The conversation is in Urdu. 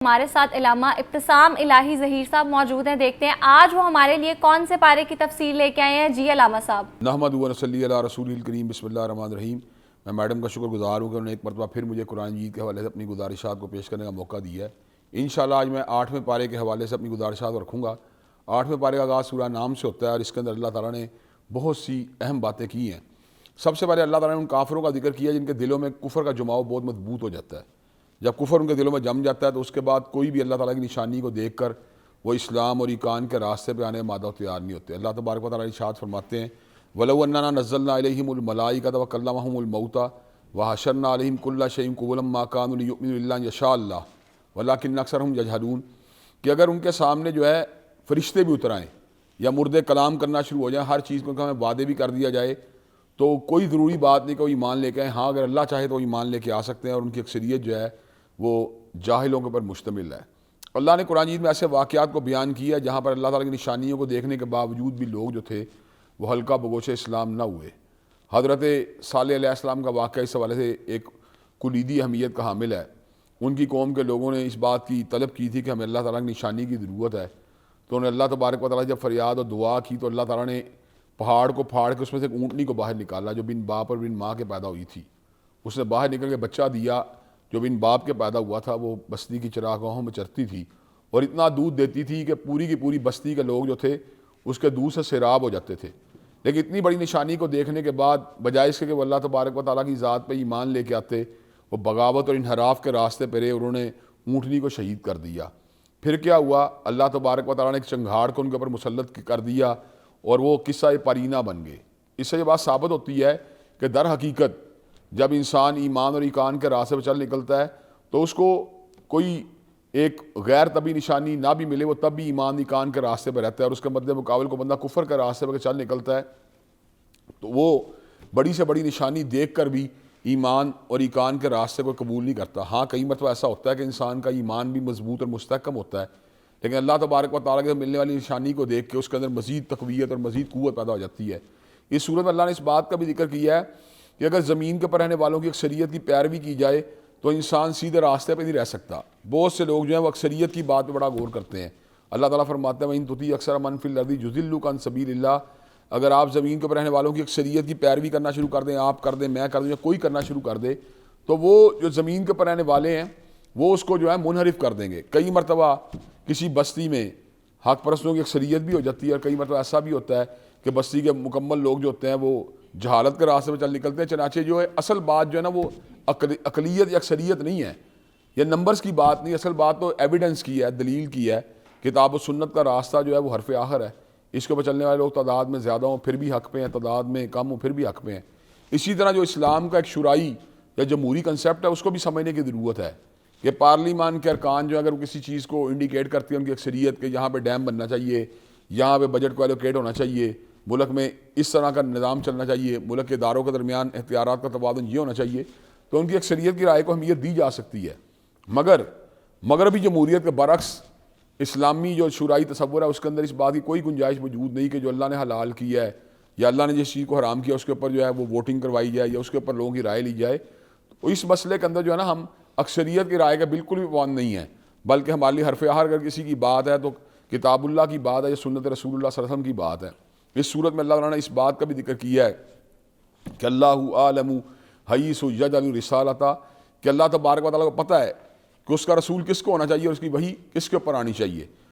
ہمارے ساتھ علامہ ابتسام الہی ظہیر صاحب موجود ہیں. دیکھتے ہیں آج وہ ہمارے لیے کون سے پارے کی تفسیر لے کے آئے ہیں. جی علامہ صاحب. نحمد و نصلی علی رسول الکریم. بسم اللہ الرحمن الرحیم. میں میڈم کا شکر گزار ہوں کہ انہوں نے ایک مرتبہ پھر مجھے قرآن مجید کے حوالے سے اپنی گزارشات کو پیش کرنے کا موقع دیا ہے. انشاءاللہ آج میں 8ویں پارے کے حوالے سے اپنی گزارشات رکھوں گا. 8ویں پارے کا آغاز سورہ نام سے ہوتا ہے اور اس کے اندر اللہ تعالیٰ نے بہت سی اہم باتیں کی ہیں. سب سے پہلے اللہ تعالیٰ نے ان کافروں کا ذکر کیا جن کے دلوں میں کفر کا جماؤ بہت مضبوط ہو جاتا ہے. جب کفر ان کے دلوں میں جم جاتا ہے تو اس کے بعد کوئی بھی اللہ تعالیٰ کی نشانی کو دیکھ کر وہ اسلام اور ایمان کے راستے پہ آنے مادہ تیار نہیں ہوتے. اللہ تبارک و تعالیٰ ارشاد فرماتے ہیں وَلَوْ أَنَّنَا نَزَّلْنَا إِلَيْهِمُ الْمَلَائِكَةَ وَكَلَّمَهُمُ الْمَوْتَى وَحَشَرْنَا عَلَيْهِمْ كُلَّ شَيْءٍ قُبُلًا مَا كَانُوا لِيُؤْمِنُوا إِلَّا أَن يَشَاءَ اللَّهُ وَلَٰكِنَّ أَكْثَرَهُمْ يَجْهَلُونَ کہ اگر ان کے سامنے جو ہے فرشتے بھی اتر آئیں یا مردے کلام کرنا شروع ہو جائیں، ہر چیز کو ہمیں وعدے بھی کر دیا جائے تو کوئی ضروری بات نہیں کہ وہ ایمان لے کے آئیں. ہاں اگر اللہ چاہے تو وہ ایمان لے کے آ سکتے ہیں اور ان کی اکثریت جو ہے وہ جاہلوں کے اوپر مشتمل ہے. اللہ نے قرآن مجید میں ایسے واقعات کو بیان کیا ہے جہاں پر اللہ تعالیٰ کی نشانیوں کو دیکھنے کے باوجود بھی لوگ جو تھے وہ ہلکا بگوش اسلام نہ ہوئے. حضرت صالح علیہ السلام کا واقعہ اس حوالے سے ایک کلیدی اہمیت کا حامل ہے. ان کی قوم کے لوگوں نے اس بات کی طلب کی تھی کہ ہمیں اللہ تعالیٰ کی نشانی کی ضرورت ہے، تو انہیں اللہ تبارک و تعالیٰ جب فریاد اور دعا کی تو اللہ تعالیٰ نے پہاڑ کو پھاڑ کے اس میں سے ایک اونٹنی کو باہر نکالا جو بن باپ اور بن ماں کے پیدا ہوئی تھی. اس نے باہر نکل کے بچہ دیا جو بن باپ کے پیدا ہوا تھا. وہ بستی کی چراگاہوں میں چرتی تھی اور اتنا دودھ دیتی تھی کہ پوری کی پوری بستی کے لوگ جو تھے اس کے دودھ سے سیراب ہو جاتے تھے. لیکن اتنی بڑی نشانی کو دیکھنے کے بعد بجائے اس کے کہ وہ اللہ تبارک و تعالیٰ کی ذات پہ ایمان لے کے آتے، وہ بغاوت اور انحراف کے راستے پہ رہے. انہوں نے اونٹنی کو شہید کر دیا. پھر کیا ہوا؟ اللہ تبارک و تعالیٰ نے ایک چنگھاڑ کو ان کے اوپر مسلط کر دیا اور وہ قصہ پرینہ بن گئے. اس سے یہ بات ثابت ہوتی ہے کہ در حقیقت جب انسان ایمان اور ایمان کے راستے پہ چل نکلتا ہے تو اس کو کوئی ایک غیر طبی نشانی نہ بھی ملے، وہ تب بھی ایمان ایمان کے راستے پہ رہتا ہے. اور اس کے مد مقابل کو بندہ کفر کے راستے پہ چل نکلتا ہے تو وہ بڑی سے بڑی نشانی دیکھ کر بھی ایمان اور ایمان کے راستے کو قبول نہیں کرتا. ہاں کئی مرتبہ ایسا ہوتا ہے کہ انسان کا ایمان بھی مضبوط اور مستحکم ہوتا ہے، لیکن اللہ تبارک و تعالیٰ کے ملنے والی نشانی کو دیکھ کے اس کے اندر مزید تقویت اور مزید قوت پیدا ہو جاتی ہے. اس صورت میں اللہ نے اس بات کا بھی ذکر کیا ہے کہ اگر زمین کے پر رہنے والوں کی اکثریت کی پیروی کی جائے تو انسان سیدھے راستے پہ نہیں رہ سکتا. بہت سے لوگ جو ہیں وہ اکثریت کی بات پہ بڑا غور کرتے ہیں. اللہ تعالیٰ فرماتے ہیں وَإِن تُطِیعْ أَکْثَرَ مَنْ فِی الْأَرْضِ يُضِلُّوکَ عَن سَبِیلِ اللَّهِ اگر آپ زمین کے پر رہنے والوں کی اکثریت کی پیروی کرنا شروع کر دیں، آپ کر دیں، میں کر دوں، یا کوئی کرنا شروع کر دے تو وہ جو زمین کے پر رہنے والے ہیں وہ اس کو جو ہے منحرف کر دیں گے. کئی مرتبہ کسی بستی میں حق پرستوں کی اکثریت بھی ہو جاتی ہے اور کئی مرتبہ ایسا بھی ہوتا ہے کہ بستی کے مکمل لوگ جو ہوتے ہیں وہ جہالت کے راستے پہ چل نکلتے ہیں. چنانچہ جو ہے اصل بات جو ہے نا وہ اقلیت یا اکثریت نہیں ہے، یہ نمبرز کی بات نہیں. اصل بات تو ایویڈنس کی ہے، دلیل کی ہے. کتاب و سنت کا راستہ جو ہے وہ حرف آخر ہے. اس کے اوپر چلنے والے لوگ تعداد میں زیادہ ہوں پھر بھی حق پہ ہیں، تعداد میں کم ہوں پھر بھی حق پہ ہیں. اسی طرح جو اسلام کا ایک شورائی یا جمہوری کنسیپٹ ہے اس کو بھی سمجھنے کی ضرورت ہے کہ پارلیمان کے ارکان جو اگر وہ کسی چیز کو انڈیکیٹ کرتی ہے ان کی اکثریت کہ یہاں پہ ڈیم بننا چاہیے، یہاں پہ بجٹ کو ایلوکیٹ ہونا چاہیے، ملک میں اس طرح کا نظام چلنا چاہیے، ملک کے اداروں کے درمیان اختیارات کا تبادل یہ ہونا چاہیے، تو ان کی اکثریت کی رائے کو اہمیت دی جا سکتی ہے. مگر مغربی جمہوریت کے برعکس اسلامی جو شورائی تصور ہے اس کے اندر اس بات کی کوئی گنجائش موجود نہیں کہ جو اللہ نے حلال کیا ہے یا اللہ نے جس چیز کو حرام کیا اس کے اوپر جو ہے وہ ووٹنگ کروائی جائے یا اس کے اوپر لوگوں کی رائے لی جائے. تو اس مسئلے کے اندر جو ہے نا ہم اکثریت کی رائے کا بالکل بھی پابند نہیں ہے، بلکہ ہمارے لیے حرف آخر اگر کسی کی بات ہے تو کتاب اللہ کی بات ہے یا سنت رسول اللہ صلی اللہ علیہ وسلم کی بات ہے. اس صورت میں اللہ تعالیٰ نے اس بات کا بھی ذکر کیا ہے کہ اللہ عالم حیث یجعل رسالتہ کہ اللہ تبارک و تعالیٰ کو پتہ ہے کہ اس کا رسول کس کو ہونا چاہیے اور اس کی وحی کس کے اوپر آنی چاہیے.